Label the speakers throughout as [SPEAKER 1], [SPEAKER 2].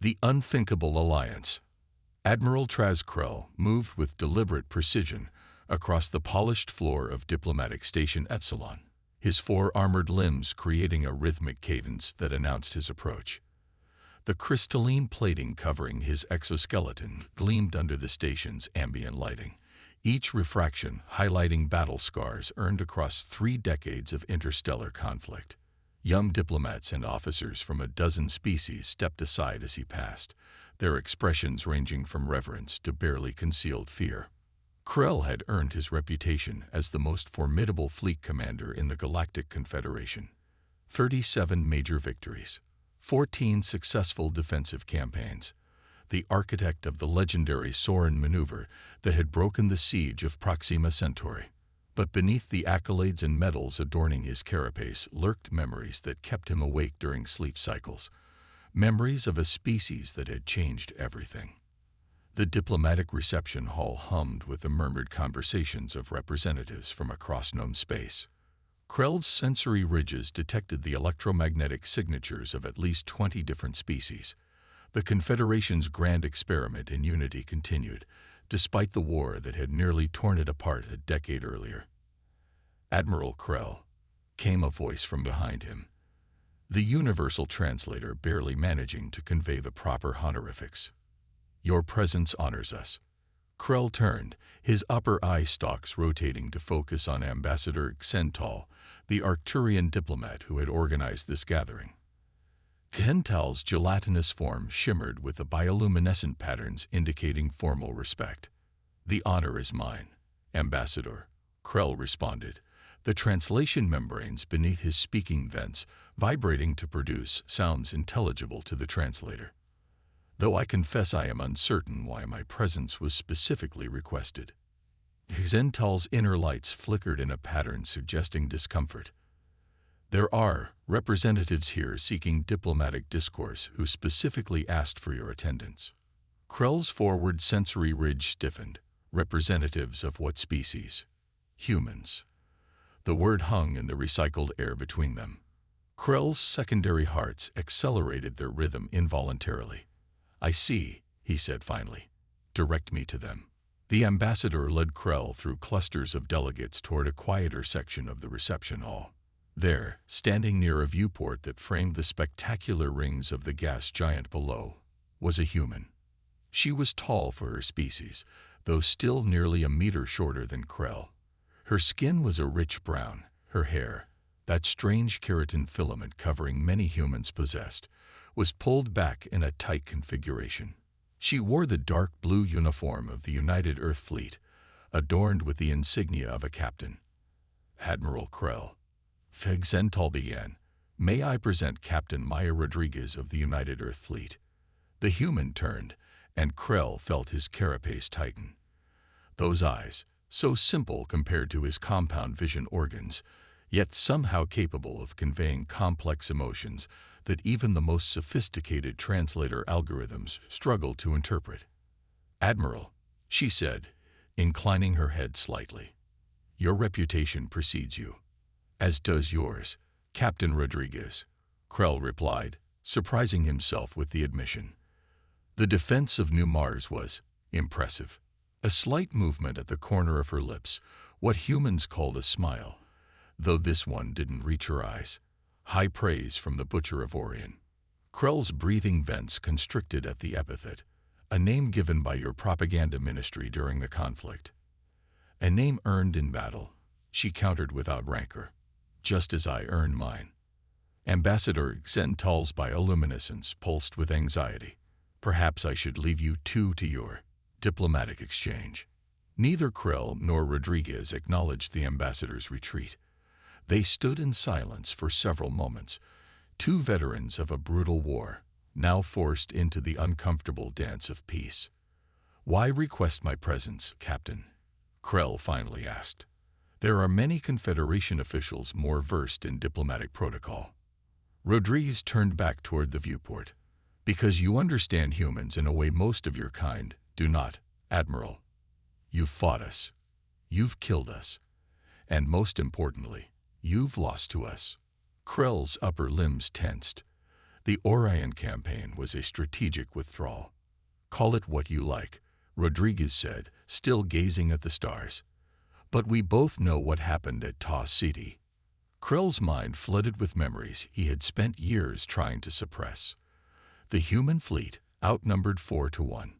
[SPEAKER 1] The unthinkable alliance. Admiral Krell moved with deliberate precision across the polished floor of Diplomatic Station Epsilon, his four armored limbs creating a rhythmic cadence that announced his approach. The crystalline plating covering his exoskeleton gleamed under the station's ambient lighting, each refraction highlighting battle scars earned across 3 decades of interstellar conflict. Young diplomats and officers from a dozen species stepped aside as he passed, their expressions ranging from reverence to barely concealed fear. Krell had earned his reputation as the most formidable fleet commander in the Galactic Confederation. 37 major victories, 14 successful defensive campaigns, the architect of the legendary Sorin maneuver that had broken the siege of Proxima Centauri. But beneath the accolades and medals adorning his carapace lurked memories that kept him awake during sleep cycles, memories of a species that had changed everything. The diplomatic reception hall hummed with the murmured conversations of representatives from across known space. Krell's sensory ridges detected the electromagnetic signatures of at least 20 different species. The Confederation's grand experiment in unity continued, despite the war that had nearly torn it apart a decade earlier. "Admiral Krell," came a voice from behind him, the universal translator barely managing to convey the proper honorifics. "Your presence honors us." Krell turned, his upper eye stalks rotating to focus on Ambassador Xental, the Arcturian diplomat who had organized this gathering. Xental's gelatinous form shimmered with the bioluminescent patterns indicating formal respect. "The honor is mine, Ambassador," Krell responded, the translation membranes beneath his speaking vents vibrating to produce sounds intelligible to the translator. "Though I confess I am uncertain why my presence was specifically requested." Xental's inner lights flickered in a pattern suggesting discomfort. "There are representatives here seeking diplomatic discourse who specifically asked for your attendance." Krell's forward sensory ridge stiffened. "Representatives of what species?" "Humans." The word hung in the recycled air between them. Krell's secondary hearts accelerated their rhythm involuntarily. "I see," he said finally. "Direct me to them." The ambassador led Krell through clusters of delegates toward a quieter section of the reception hall. There, standing near a viewport that framed the spectacular rings of the gas giant below, was a human. She was tall for her species, though still nearly a meter shorter than Krell. Her skin was a rich brown, her hair, that strange keratin filament covering many humans possessed, was pulled back in a tight configuration. She wore the dark blue uniform of the United Earth Fleet, adorned with the insignia of a captain. "Admiral Krell," Xental began, "may I present Captain Maya Rodriguez of the United Earth Fleet." The human turned, and Krell felt his carapace tighten. Those eyes, so simple compared to his compound vision organs, yet somehow capable of conveying complex emotions that even the most sophisticated translator algorithms struggle to interpret. "Admiral," she said, inclining her head slightly, "your reputation precedes you." "As does yours, Captain Rodriguez," Krell replied, surprising himself with the admission. The defense of New Mars was impressive. A slight movement at the corner of her lips, what humans called a smile, though this one didn't reach her eyes. High praise from the Butcher of Orion. Krell's breathing vents constricted at the epithet, a name given by your propaganda ministry during the conflict. "A name earned in battle," she countered without rancor. "Just as I earned mine." Ambassador Xental's bioluminescence pulsed with anxiety. "Perhaps I should leave you two to your diplomatic exchange." Neither Krell nor Rodriguez acknowledged the ambassador's retreat. They stood in silence for several moments, two veterans of a brutal war, now forced into the uncomfortable dance of peace. "Why request my presence, Captain?" Krell finally asked. "There are many Confederation officials more versed in diplomatic protocol." Rodriguez turned back toward the viewport. "Because you understand humans in a way most of your kind do not, Admiral. You've fought us. You've killed us. And most importantly, you've lost to us." Krell's upper limbs tensed. The Orion campaign was a strategic withdrawal. Call it what you like, Rodriguez said, still gazing at the stars. But we both know what happened at Taw City. Krell's mind flooded with memories he had spent years trying to suppress. The human fleet, outnumbered 4-1.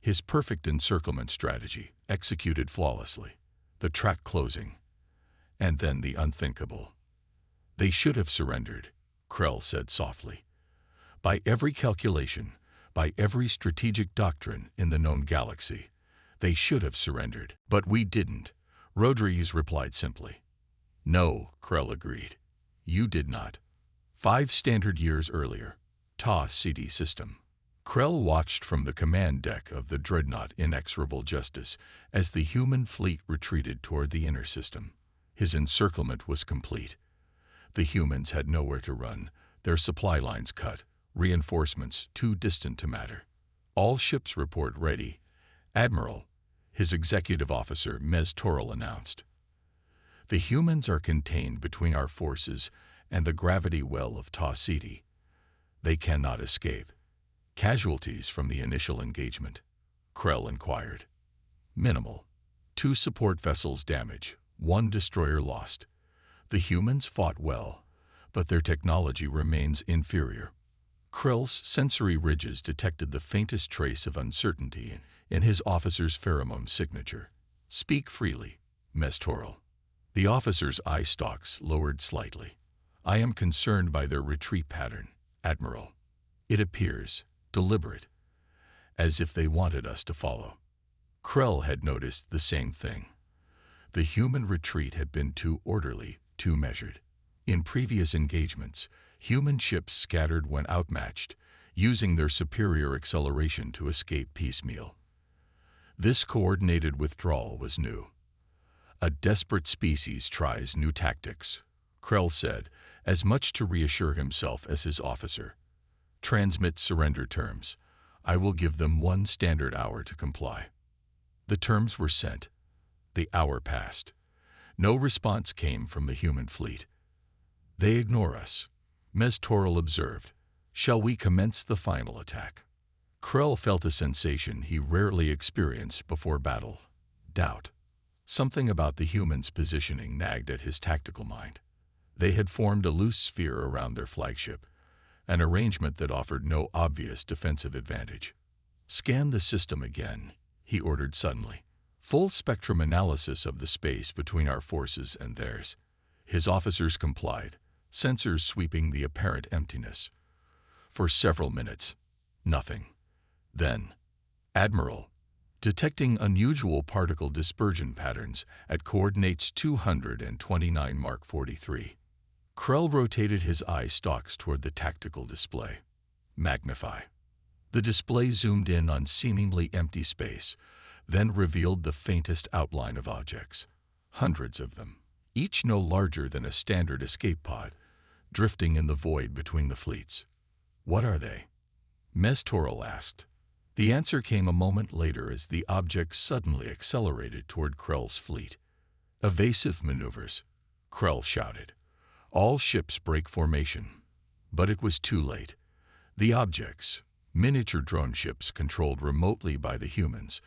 [SPEAKER 1] His perfect encirclement strategy, executed flawlessly. The track closing. And then the unthinkable. They should have surrendered, Krell said softly. By every calculation, by every strategic doctrine in the known galaxy, they should have surrendered. But we didn't, Rodriguez replied simply. No, Krell agreed. You did not. 5 standard years earlier. Taw City system. Krell watched from the command deck of the dreadnought Inexorable Justice as the human fleet retreated toward the inner system. His encirclement was complete. The humans had nowhere to run, their supply lines cut, reinforcements too distant to matter. All ships report ready. Admiral, his executive officer Mez Toril announced. The humans are contained between our forces and the gravity well of Taw City. They cannot escape. Casualties from the initial engagement? Krell inquired. Minimal. 2 support vessels damaged, 1 destroyer lost. The humans fought well, but their technology remains inferior. Krell's sensory ridges detected the faintest trace of uncertainty in his officer's pheromone signature. Speak freely, Mez Toril. The officer's eye stalks lowered slightly. I am concerned by their retreat pattern, Admiral. It appears deliberate, as if they wanted us to follow. Krell had noticed the same thing. The human retreat had been too orderly, too measured. In previous engagements, human ships scattered when outmatched, using their superior acceleration to escape piecemeal. This coordinated withdrawal was new. A desperate species tries new tactics, Krell said, as much to reassure himself as his officer. Transmit surrender terms. I will give them 1 standard hour to comply. The terms were sent. The hour passed. No response came from the human fleet. They ignore us, Mez Toril observed. Shall we commence the final attack? Krell felt a sensation he rarely experienced before battle. Doubt. Something about the humans' positioning nagged at his tactical mind. They had formed a loose sphere around their flagship, an arrangement that offered no obvious defensive advantage. Scan the system again, he ordered suddenly. Full spectrum analysis of the space between our forces and theirs. His officers complied, sensors sweeping the apparent emptiness. For several minutes, nothing. Then, Admiral, detecting unusual particle dispersion patterns at coordinates 229 Mark 43. Krell rotated his eye stalks toward the tactical display. Magnify. The display zoomed in on seemingly empty space, then revealed the faintest outline of objects. Hundreds of them, each no larger than a standard escape pod, drifting in the void between the fleets. What are they? Mez Toril asked. The answer came a moment later as the objects suddenly accelerated toward Krell's fleet. Evasive maneuvers, Krell shouted. All ships break formation. But it was too late. The objects, miniature drone ships controlled remotely by the humans,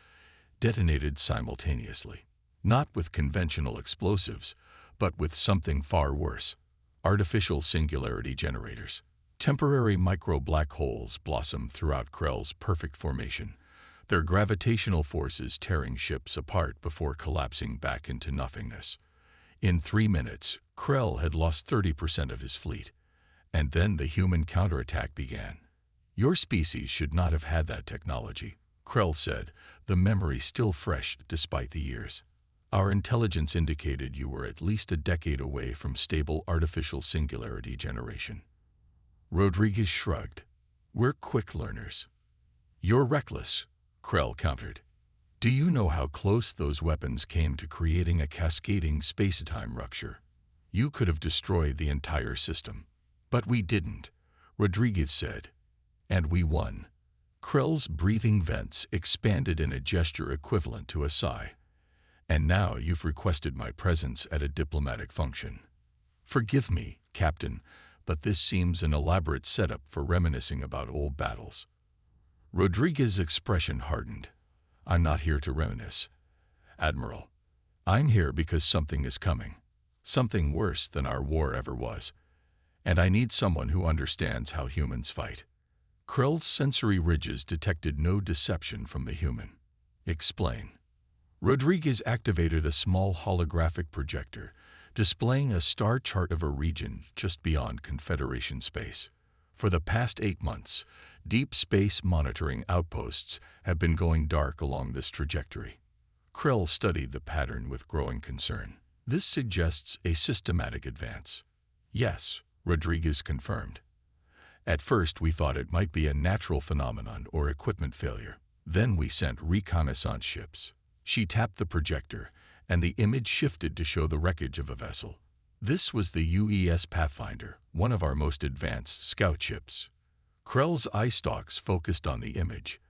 [SPEAKER 1] detonated simultaneously. Not with conventional explosives, but with something far worse. Artificial singularity generators. Temporary micro-black holes blossomed throughout Krell's perfect formation, their gravitational forces tearing ships apart before collapsing back into nothingness. In 3 minutes, Krell had lost 30% of his fleet, and then the human counterattack began. Your species should not have had that technology, Krell said, the memory still fresh despite the years. Our intelligence indicated you were at least a decade away from stable artificial singularity generation. Rodriguez shrugged. We're quick learners. You're reckless, Krell countered. Do you know how close those weapons came to creating a cascading space-time rupture? You could have destroyed the entire system. But we didn't, Rodriguez said. And we won. Krell's breathing vents expanded in a gesture equivalent to a sigh. And now you've requested my presence at a diplomatic function. Forgive me, Captain, but this seems an elaborate setup for reminiscing about old battles. Rodriguez's expression hardened. I'm not here to reminisce, Admiral. I'm here because something is coming. Something worse than our war ever was. And I need someone who understands how humans fight. Krell's sensory ridges detected no deception from the human. Explain. Rodriguez activated a small holographic projector, displaying a star chart of a region just beyond Confederation space. For the past 8 months, deep space monitoring outposts have been going dark along this trajectory. Krell studied the pattern with growing concern. This suggests a systematic advance. Yes, Rodriguez confirmed. At first we thought it might be a natural phenomenon or equipment failure. Then we sent reconnaissance ships. She tapped the projector, and the image shifted to show the wreckage of a vessel. This was the UES Pathfinder, one of our most advanced scout ships. Krell's eye stalks focused on the image.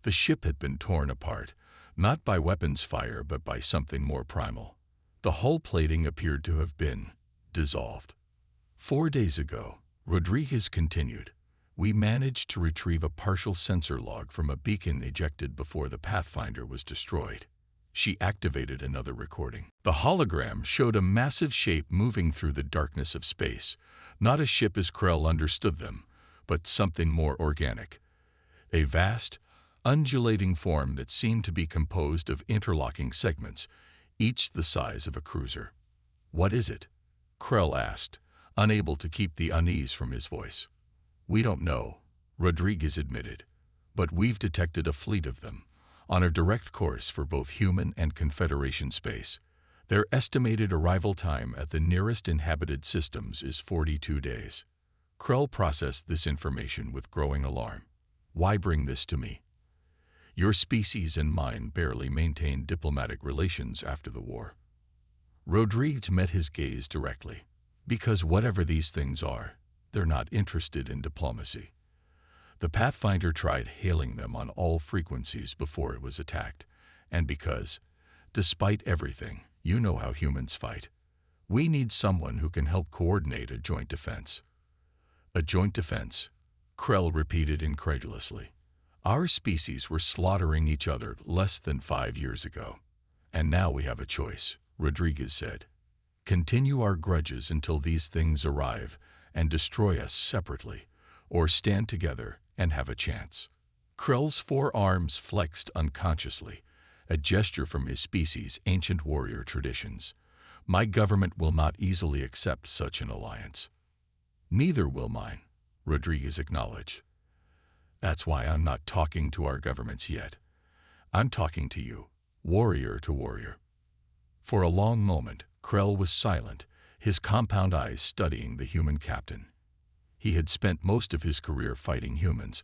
[SPEAKER 1] The ship had been torn apart, not by weapons fire but by something more primal. The hull plating appeared to have been dissolved. 4 days ago, Rodriguez continued, we managed to retrieve a partial sensor log from a beacon ejected before the Pathfinder was destroyed. She activated another recording. The hologram showed a massive shape moving through the darkness of space, not a ship as Krell understood them, but something more organic. A vast, undulating form that seemed to be composed of interlocking segments, each the size of a cruiser. What is it? Krell asked, unable to keep the unease from his voice. We don't know, Rodriguez admitted, but we've detected a fleet of them, on a direct course for both human and Confederation space. Their estimated arrival time at the nearest inhabited systems is 42 days. Krell processed this information with growing alarm. Why bring this to me? Your species and mine barely maintained diplomatic relations after the war. Rodriguez met his gaze directly. Because whatever these things are, they're not interested in diplomacy. The Pathfinder tried hailing them on all frequencies before it was attacked, and because, despite everything, you know how humans fight. We need someone who can help coordinate a joint defense. A joint defense, Krell repeated incredulously. Our species were slaughtering each other less than 5 years ago. And now we have a choice, Rodriguez said. Continue our grudges until these things arrive and destroy us separately, or stand together and have a chance. Krell's 4 arms flexed unconsciously, a gesture from his species' ancient warrior traditions. My government will not easily accept such an alliance. Neither will mine, Rodriguez acknowledged. That's why I'm not talking to our governments yet. I'm talking to you, warrior to warrior. For a long moment, Krell was silent, his compound eyes studying the human captain. He had spent most of his career fighting humans,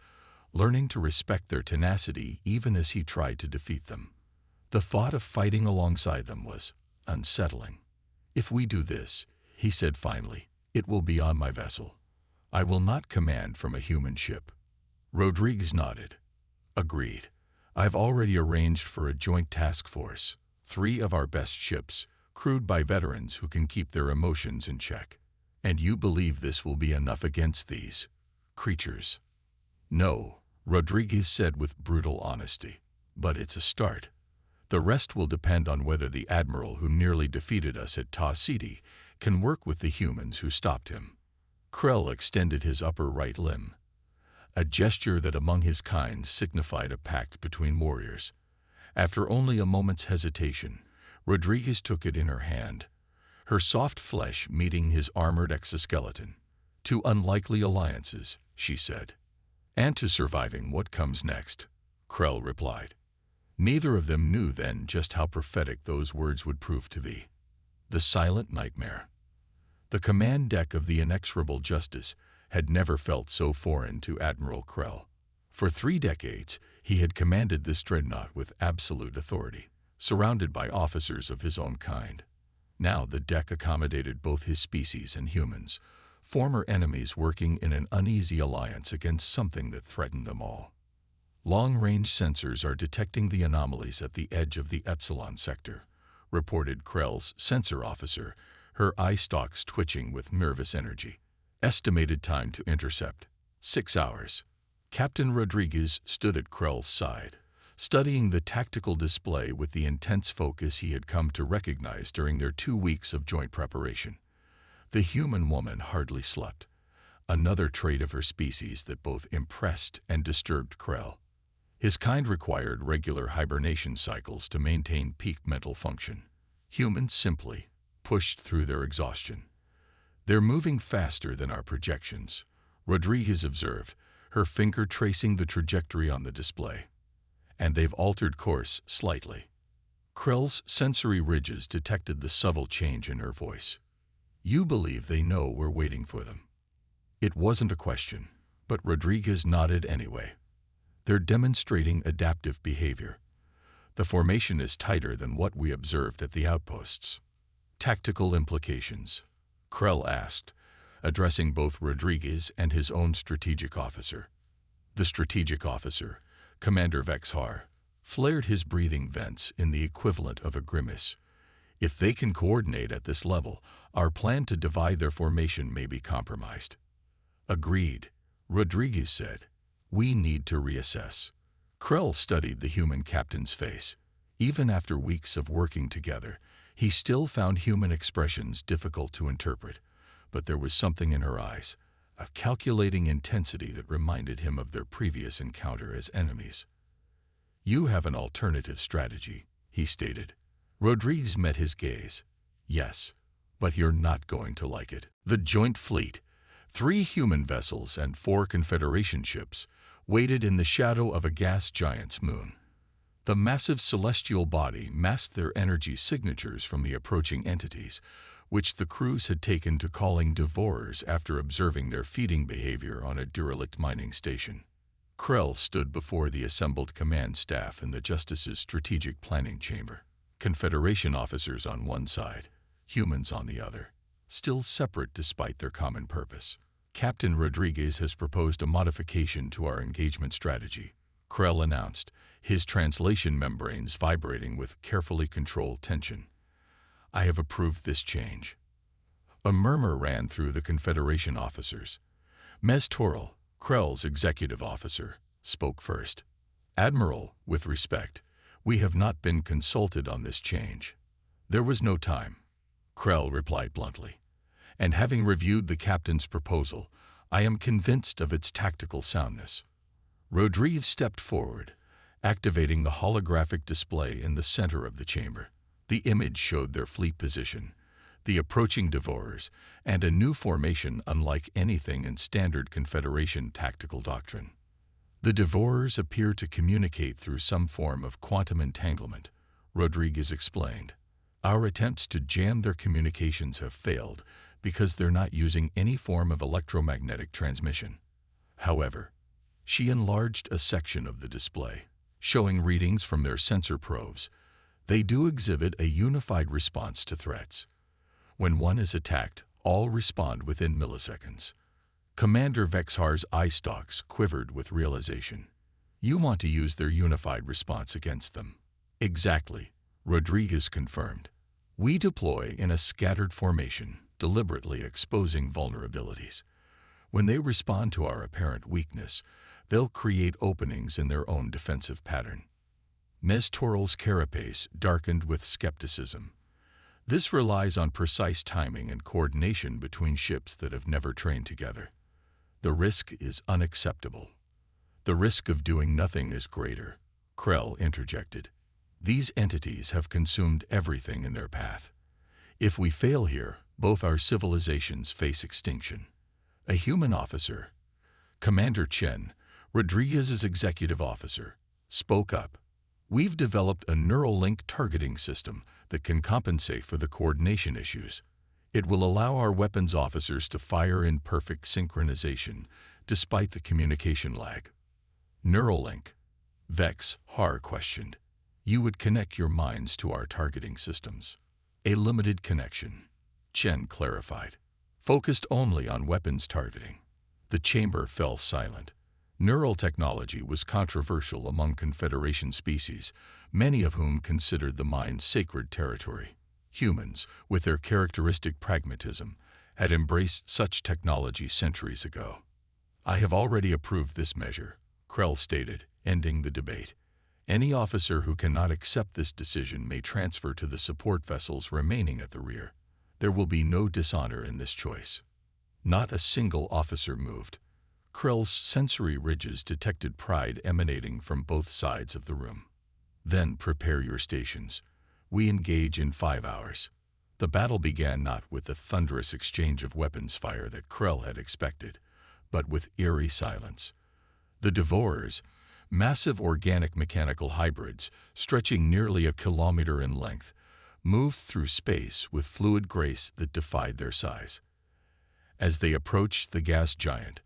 [SPEAKER 1] learning to respect their tenacity even as he tried to defeat them. The thought of fighting alongside them was unsettling. If we do this, he said finally, it will be on my vessel. I will not command from a human ship. Rodriguez nodded. Agreed. I've already arranged for a joint task force, 3 of our best ships, crewed by veterans who can keep their emotions in check. And you believe this will be enough against these creatures? No, Rodriguez said with brutal honesty. But it's a start. The rest will depend on whether the admiral who nearly defeated us at Ta City can work with the humans who stopped him. Krell extended his upper right limb, a gesture that among his kind signified a pact between warriors. After only a moment's hesitation, Rodriguez took it in her hand, her soft flesh meeting his armored exoskeleton. 2 unlikely alliances, she said. And to surviving what comes next, Krell replied. Neither of them knew then just how prophetic those words would prove to be. The silent nightmare. The command deck of the inexorable Justice had never felt so foreign to Admiral Krell. For 3 decades, he had commanded this dreadnought with absolute authority, surrounded by officers of his own kind. Now the deck accommodated both his species and humans, former enemies working in an uneasy alliance against something that threatened them all. Long-range sensors are detecting the anomalies at the edge of the Epsilon sector, reported Krell's sensor officer, her eye stalks twitching with nervous energy. Estimated time to intercept, 6 hours. Captain Rodriguez stood at Krell's side, studying the tactical display with the intense focus he had come to recognize during their 2 weeks of joint preparation. The human woman hardly slept, another trait of her species that both impressed and disturbed Krell. His kind required regular hibernation cycles to maintain peak mental function. Humans simply pushed through their exhaustion. "They're moving faster than our projections," Rodriguez observed, her finger tracing the trajectory on the display. "And they've altered course slightly." Krell's sensory ridges detected the subtle change in her voice. "You believe they know we're waiting for them?" It wasn't a question, but Rodriguez nodded anyway. "They're demonstrating adaptive behavior. The formation is tighter than what we observed at the outposts." "Tactical implications?" Krell asked, addressing both Rodriguez and his own strategic officer. The strategic officer, Commander Vexhar, flared his breathing vents in the equivalent of a grimace. "If they can coordinate at this level, our plan to divide their formation may be compromised." "Agreed," Rodriguez said. "We need to reassess." Krell studied the human captain's face. Even after weeks of working together, he still found human expressions difficult to interpret, but there was something in her eyes, a calculating intensity that reminded him of their previous encounter as enemies. "You have an alternative strategy," he stated. Rodriguez met his gaze. "Yes, but you're not going to like it." The joint fleet, 3 human vessels and 4 Confederation ships, waited in the shadow of a gas giant's moon. The massive celestial body masked their energy signatures from the approaching entities, which the crews had taken to calling devourers after observing their feeding behavior on a derelict mining station. Krell stood before the assembled command staff in the Justice's strategic planning chamber. Confederation officers on one side, humans on the other, still separate despite their common purpose. "Captain Rodriguez has proposed a modification to our engagement strategy," Krell announced, his translation membranes vibrating with carefully controlled tension. "I have approved this change." A murmur ran through the Confederation officers. Mez Toril, Krell's executive officer, spoke first. "Admiral, with respect, we have not been consulted on this change." "There was no time," Krell replied bluntly. "And having reviewed the captain's proposal, I am convinced of its tactical soundness." Rodriguez stepped forward, activating the holographic display in the center of the chamber. The image showed their fleet position, the approaching devourers, and a new formation unlike anything in standard Confederation tactical doctrine. "The devourers appear to communicate through some form of quantum entanglement," Rodriguez explained. "Our attempts to jam their communications have failed because they're not using any form of electromagnetic transmission." However, she enlarged a section of the display, showing readings from their sensor probes. "They do exhibit a unified response to threats. When one is attacked, all respond within milliseconds." Commander Vexhar's eye stalks quivered with realization. "You want to use their unified response against them?" "Exactly," Rodriguez confirmed. "We deploy in a scattered formation, deliberately exposing vulnerabilities. When they respond to our apparent weakness, they'll create openings in their own defensive pattern." Mez Toril's carapace darkened with skepticism. "This relies on precise timing and coordination between ships that have never trained together. The risk is unacceptable." "The risk of doing nothing is greater," Krell interjected. "These entities have consumed everything in their path. If we fail here, both our civilizations face extinction." A human officer, Commander Chen, Rodriguez's executive officer, spoke up. "We've developed a neural link targeting system that can compensate for the coordination issues. It will allow our weapons officers to fire in perfect synchronization, despite the communication lag." "Neuralink?" Vexhar questioned. "You would connect your minds to our targeting systems." "A limited connection," Chen clarified. "Focused only on weapons targeting." The chamber fell silent. Neural technology was controversial among Confederation species, many of whom considered the mind sacred territory. Humans, with their characteristic pragmatism, had embraced such technology centuries ago. "I have already approved this measure," Krell stated, ending the debate. "Any officer who cannot accept this decision may transfer to the support vessels remaining at the rear. There will be no dishonor in this choice." Not a single officer moved. Krell's sensory ridges detected pride emanating from both sides of the room. "Then prepare your stations. We engage in 5 hours." The battle began not with the thunderous exchange of weapons fire that Krell had expected, but with eerie silence. The Devourers, massive organic mechanical hybrids stretching nearly a kilometer in length, moved through space with fluid grace that defied their size. As they approached the gas giant,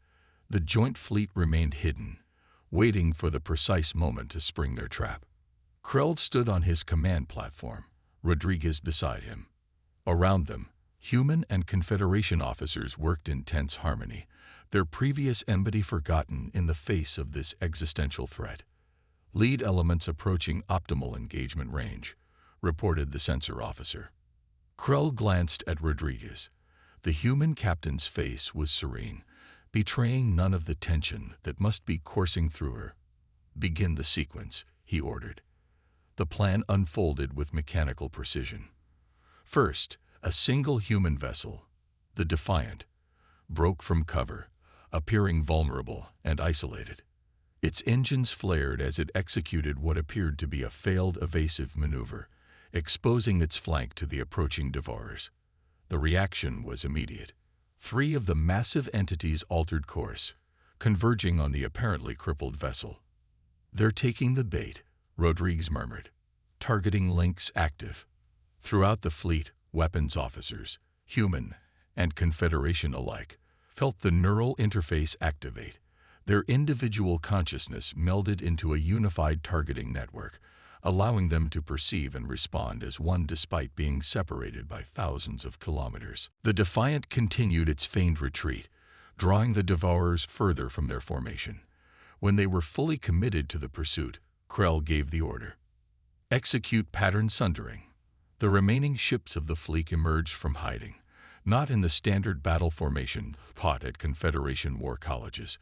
[SPEAKER 1] the joint fleet remained hidden, waiting for the precise moment to spring their trap. Krell stood on his command platform, Rodriguez beside him. Around them, human and Confederation officers worked in tense harmony, their previous enmity forgotten in the face of this existential threat. "Lead elements approaching optimal engagement range," reported the sensor officer. Krell glanced at Rodriguez. The human captain's face was serene, betraying none of the tension that must be coursing through her. "Begin the sequence," he ordered. The plan unfolded with mechanical precision. First, a single human vessel, the Defiant, broke from cover, appearing vulnerable and isolated. Its engines flared as it executed what appeared to be a failed evasive maneuver, exposing its flank to the approaching Devourers. The reaction was immediate. 3 of the massive entities altered course, converging on the apparently crippled vessel. "They're taking the bait," Rodriguez murmured. "Targeting links active." Throughout the fleet, weapons officers, human and Confederation alike, felt the neural interface activate. Their individual consciousness melded into a unified targeting network, allowing them to perceive and respond as one despite being separated by thousands of kilometers. The Defiant continued its feigned retreat, drawing the Devourers further from their formation. When they were fully committed to the pursuit, Krell gave the order. "Execute pattern sundering." The remaining ships of the fleet emerged from hiding, not in the standard battle formation taught at Confederation war colleges,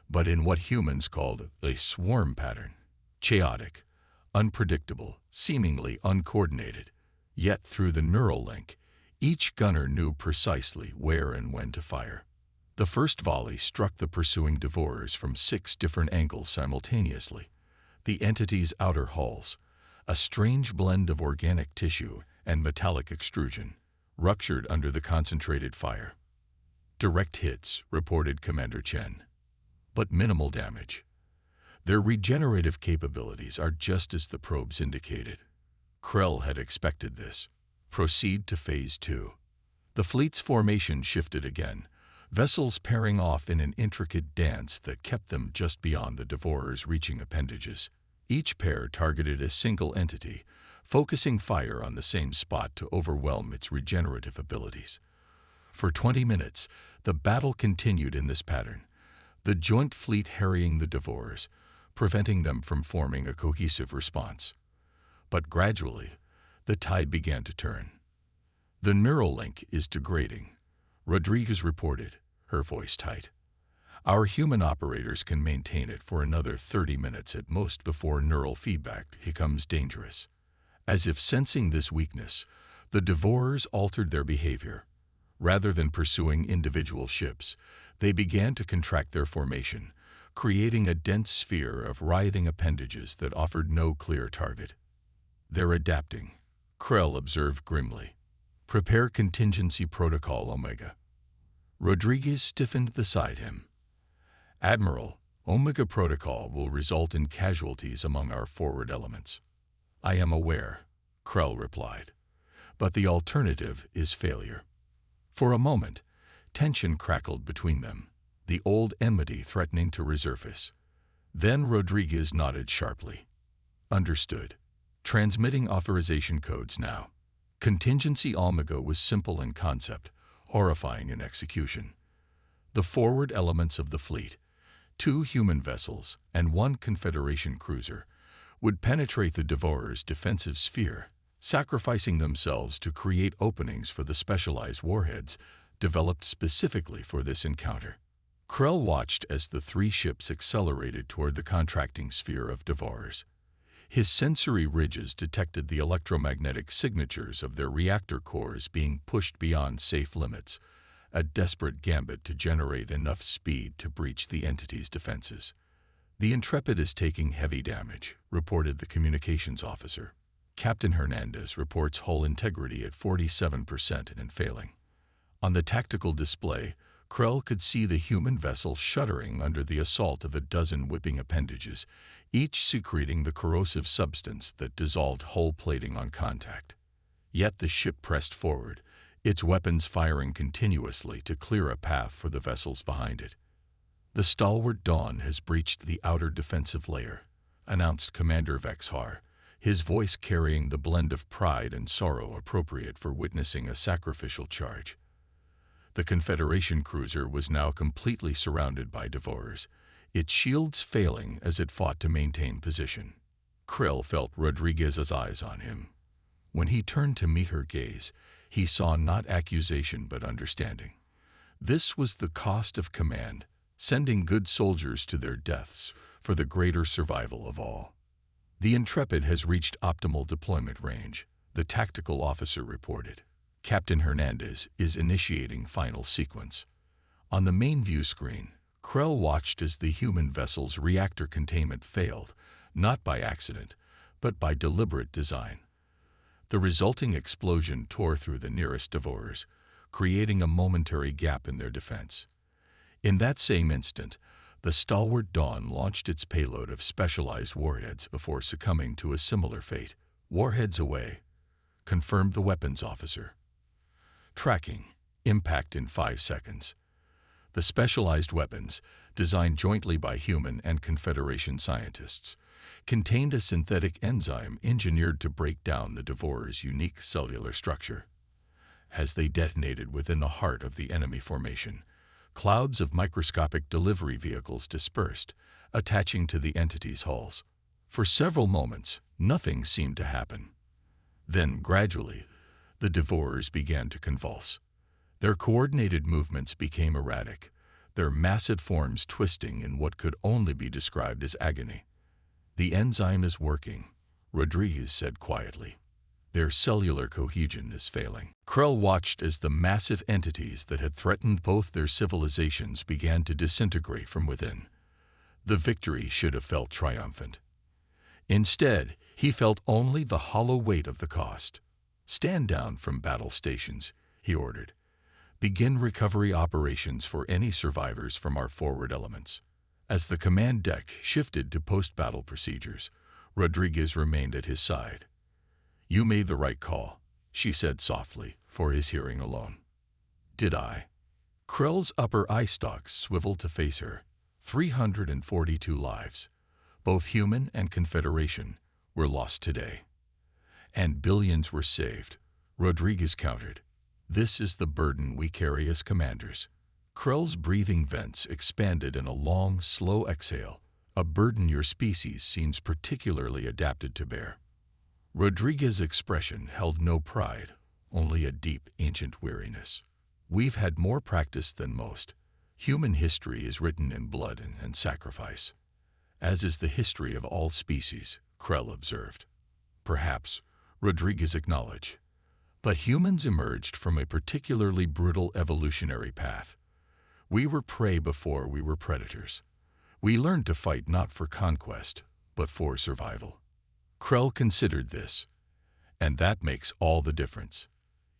[SPEAKER 1] but in what humans called a swarm pattern. Chaotic, unpredictable, seemingly uncoordinated. Yet through the neural link, each gunner knew precisely where and when to fire. The first volley struck the pursuing Devourers from 6 different angles simultaneously. The entity's outer hulls, a strange blend of organic tissue and metallic extrusion, ruptured under the concentrated fire. "Direct hits," reported Commander Chen, "but minimal damage. Their regenerative capabilities are just as the probes indicated." Krell had expected this. Proceed to Phase 2. The fleet's formation shifted again, vessels pairing off in an intricate dance that kept them just beyond the Devourers' reaching appendages. Each pair targeted a single entity, focusing fire on the same spot to overwhelm its regenerative abilities. For 20 minutes, the battle continued in this pattern, the joint fleet harrying the Devourers, preventing them from forming a cohesive response. But gradually, the tide began to turn. "The neural link is degrading," Rodriguez reported, her voice tight. "Our human operators can maintain it for another 30 minutes at most before neural feedback becomes dangerous." As if sensing this weakness, the Devourers altered their behavior. Rather than pursuing individual ships, they began to contract their formation, creating a dense sphere of writhing appendages that offered no clear target. "They're adapting," Krell observed grimly. "Prepare contingency protocol Omega." Rodriguez stiffened beside him. "Admiral, Omega protocol will result in casualties among our forward elements." "I am aware," Krell replied, "but the alternative is failure." For a moment, tension crackled between them, the old enmity threatening to resurface. Then Rodriguez nodded sharply. "Understood. Transmitting authorization codes now." Contingency Omega was simple in concept, horrifying in execution. The forward elements of the fleet, 2 human vessels and 1 Confederation cruiser, would penetrate the Devourers' defensive sphere, sacrificing themselves to create openings for the specialized warheads developed specifically for this encounter. Krell watched as the three ships accelerated toward the contracting sphere of Devours. His sensory ridges detected the electromagnetic signatures of their reactor cores being pushed beyond safe limits, a desperate gambit to generate enough speed to breach the entity's defenses. "The Intrepid is taking heavy damage," reported the communications officer. "Captain Hernandez reports hull integrity at 47% and failing." On the tactical display, Krell could see the human vessel shuddering under the assault of a dozen whipping appendages, each secreting the corrosive substance that dissolved hull plating on contact. Yet the ship pressed forward, its weapons firing continuously to clear a path for the vessels behind it. "The stalwart Dawn has breached the outer defensive layer," announced Commander Vexhar, his voice carrying the blend of pride and sorrow appropriate for witnessing a sacrificial charge. The Confederation cruiser was now completely surrounded by Devours, its shields failing as it fought to maintain position. Krell felt Rodriguez's eyes on him. When he turned to meet her gaze, he saw not accusation but understanding. This was the cost of command, sending good soldiers to their deaths for the greater survival of all. "The Intrepid has reached optimal deployment range," the tactical officer reported. "Captain Hernandez is initiating final sequence." On the main view screen, Krell watched as the human vessel's reactor containment failed, not by accident, but by deliberate design. The resulting explosion tore through the nearest Devours, creating a momentary gap in their defense. In that same instant, the stalwart Dawn launched its payload of specialized warheads before succumbing to a similar fate. "Warheads away," confirmed the weapons officer. "Tracking. Impact in 5 seconds." The specialized weapons, designed jointly by human and Confederation scientists, contained a synthetic enzyme engineered to break down the Devour's unique cellular structure. As they detonated within the heart of the enemy formation, clouds of microscopic delivery vehicles dispersed, attaching to the entity's hulls. For several moments, nothing seemed to happen. Then, gradually, the Devours began to convulse. Their coordinated movements became erratic, their massive forms twisting in what could only be described as agony. "The enzyme is working," Rodriguez said quietly. "Their cellular cohesion is failing." Krell watched as the massive entities that had threatened both their civilizations began to disintegrate from within. The victory should have felt triumphant. Instead, he felt only the hollow weight of the cost. "Stand down from battle stations," he ordered. "Begin recovery operations for any survivors from our forward elements." As the command deck shifted to post-battle procedures, Rodriguez remained at his side. "You made the right call," she said softly, for his hearing alone. "Did I?" Krell's upper eye stalks swiveled to face her. 342 lives, both human and Confederation, were lost today. "And billions were saved," Rodriguez countered. "This is the burden we carry as commanders." Krell's breathing vents expanded in a long, slow exhale, a burden your species seems particularly adapted to bear. Rodriguez's expression held no pride, only a deep, ancient weariness. "We've had more practice than most. Human history is written in blood and sacrifice, as is the history of all species," Krell observed. "Perhaps," Rodriguez acknowledged. "But humans emerged from a particularly brutal evolutionary path. We were prey before we were predators. We learned to fight not for conquest, but for survival." Krell considered this. "And that makes all the difference."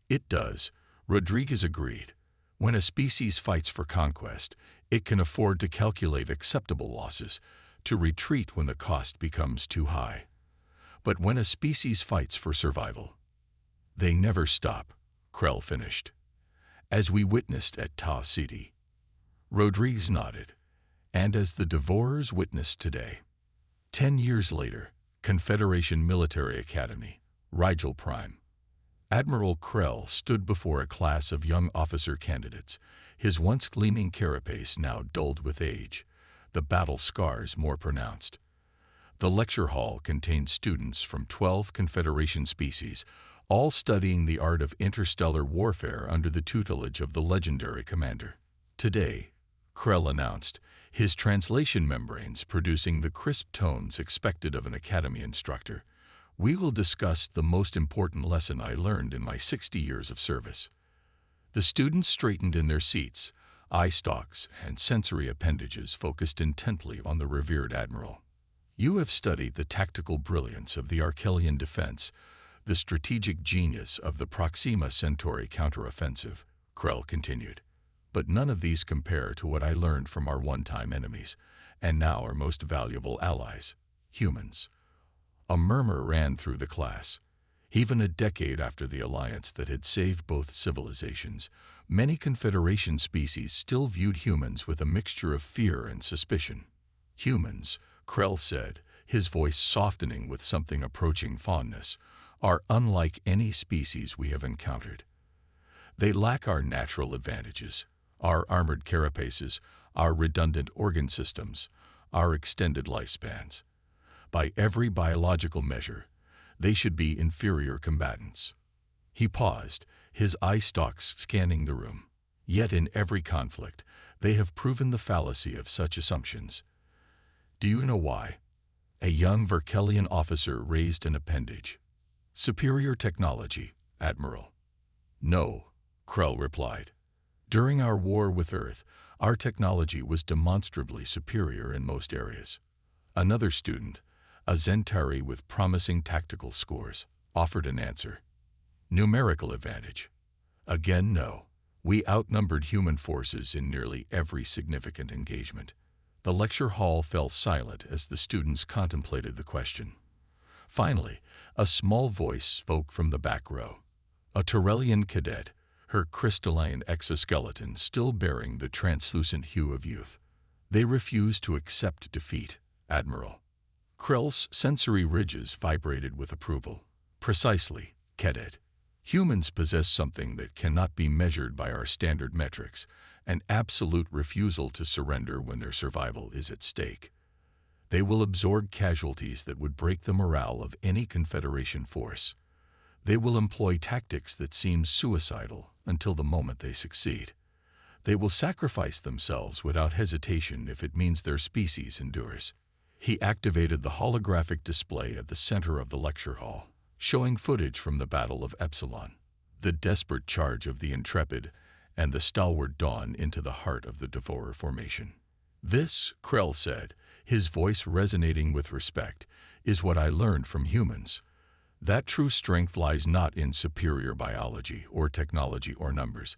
[SPEAKER 1] "It does," Rodriguez agreed. "When a species fights for conquest, it can afford to calculate acceptable losses, to retreat when the cost becomes too high. But when a species fights for survival, they never stop," Krell finished. "As we witnessed at Ta City." Rodriguez nodded. "And as the Devours witnessed today." 10 years later, Confederation Military Academy, Rigel Prime. Admiral Krell stood before a class of young officer candidates, his once gleaming carapace now dulled with age, the battle scars more pronounced. The lecture hall contained students from 12 Confederation species, all studying the art of interstellar warfare under the tutelage of the legendary commander. Today, Krell announced, his translation membranes producing the crisp tones expected of an academy instructor, we will discuss the most important lesson I learned in my 60 years of service. The students straightened in their seats, eye stalks and sensory appendages focused intently on the revered admiral. You have studied the tactical brilliance of the Archelian defense, the strategic genius of the Proxima Centauri counteroffensive, Krell continued. But none of these compare to what I learned from our one-time enemies, and now our most valuable allies, humans. A murmur ran through the class. Even a decade after the alliance that had saved both civilizations, many Confederation species still viewed humans with a mixture of fear and suspicion. Humans, Krell said, his voice softening with something approaching fondness, are unlike any species we have encountered. They lack our natural advantages, our armored carapaces, our redundant organ systems, our extended lifespans. By every biological measure, they should be inferior combatants. He paused, his eye stalks scanning the room. Yet in every conflict, they have proven the fallacy of such assumptions. Do you know why? A young Verkelian officer raised an appendage. Superior technology, Admiral. No, Krell replied. During our war with Earth, our technology was demonstrably superior in most areas. Another student, a Zentari with promising tactical scores, offered an answer. Numerical advantage. Again, no. We outnumbered human forces in nearly every significant engagement. The lecture hall fell silent as the students contemplated the question. Finally, a small voice spoke from the back row. A Tyrellian cadet, her crystalline exoskeleton still bearing the translucent hue of youth. They refused to accept defeat, Admiral. Krell's sensory ridges vibrated with approval. Precisely, cadet. Humans possess something that cannot be measured by our standard metrics, an absolute refusal to surrender when their survival is at stake. They will absorb casualties that would break the morale of any Confederation force. They will employ tactics that seem suicidal until the moment they succeed. They will sacrifice themselves without hesitation if it means their species endures. He activated the holographic display at the center of the lecture hall, showing footage from the Battle of Epsilon, the desperate charge of the Intrepid, and the stalwart dawn into the heart of the Devourer formation. This, Krell said, his voice resonating with respect, is what I learned from humans. That true strength lies not in superior biology or technology or numbers,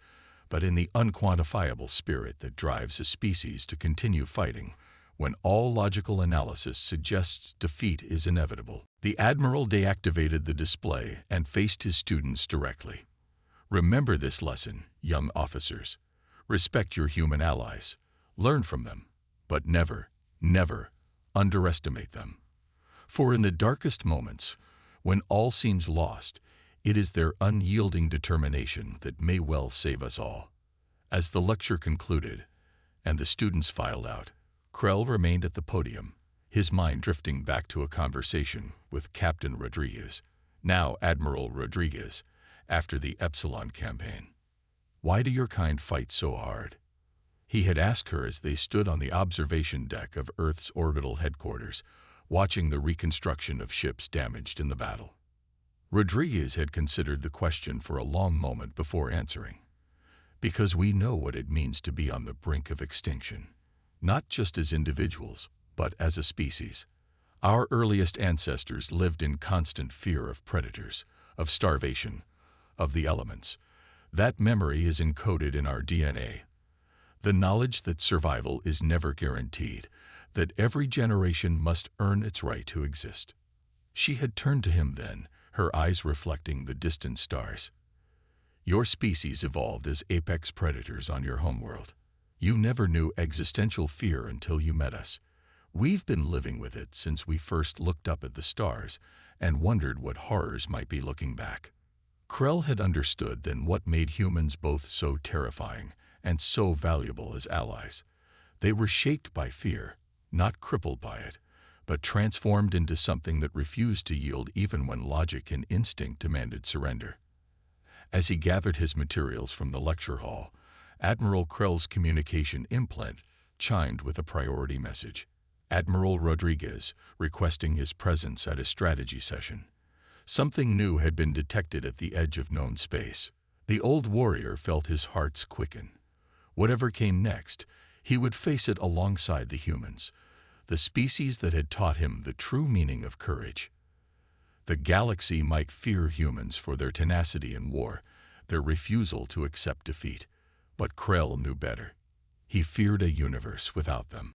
[SPEAKER 1] but in the unquantifiable spirit that drives a species to continue fighting when all logical analysis suggests defeat is inevitable. The Admiral deactivated the display and faced his students directly. Remember this lesson, young officers. Respect your human allies. Learn from them, but never, never underestimate them. For in the darkest moments, when all seems lost, it is their unyielding determination that may well save us all. As the lecture concluded, and the students filed out, Krell remained at the podium, his mind drifting back to a conversation with Captain Rodriguez, now Admiral Rodriguez, after the Epsilon campaign. Why do your kind fight so hard? He had asked her as they stood on the observation deck of Earth's orbital headquarters, watching the reconstruction of ships damaged in the battle. Rodriguez had considered the question for a long moment before answering. Because we know what it means to be on the brink of extinction, not just as individuals, but as a species. Our earliest ancestors lived in constant fear of predators, of starvation, of the elements. That memory is encoded in our DNA. The knowledge that survival is never guaranteed, that every generation must earn its right to exist. She had turned to him then, her eyes reflecting the distant stars. Your species evolved as apex predators on your homeworld. You never knew existential fear until you met us. We've been living with it since we first looked up at the stars and wondered what horrors might be looking back. Krell had understood then what made humans both so terrifying and so valuable as allies. They were shaped by fear, not crippled by it, but transformed into something that refused to yield even when logic and instinct demanded surrender. As he gathered his materials from the lecture hall, Admiral Krell's communication implant chimed with a priority message. Admiral Rodriguez, requesting his presence at a strategy session. Something new had been detected at the edge of known space. The old warrior felt his hearts quicken. Whatever came next, he would face it alongside the humans, the species that had taught him the true meaning of courage. The galaxy might fear humans for their tenacity in war, their refusal to accept defeat, but Krell knew better. He feared a universe without them.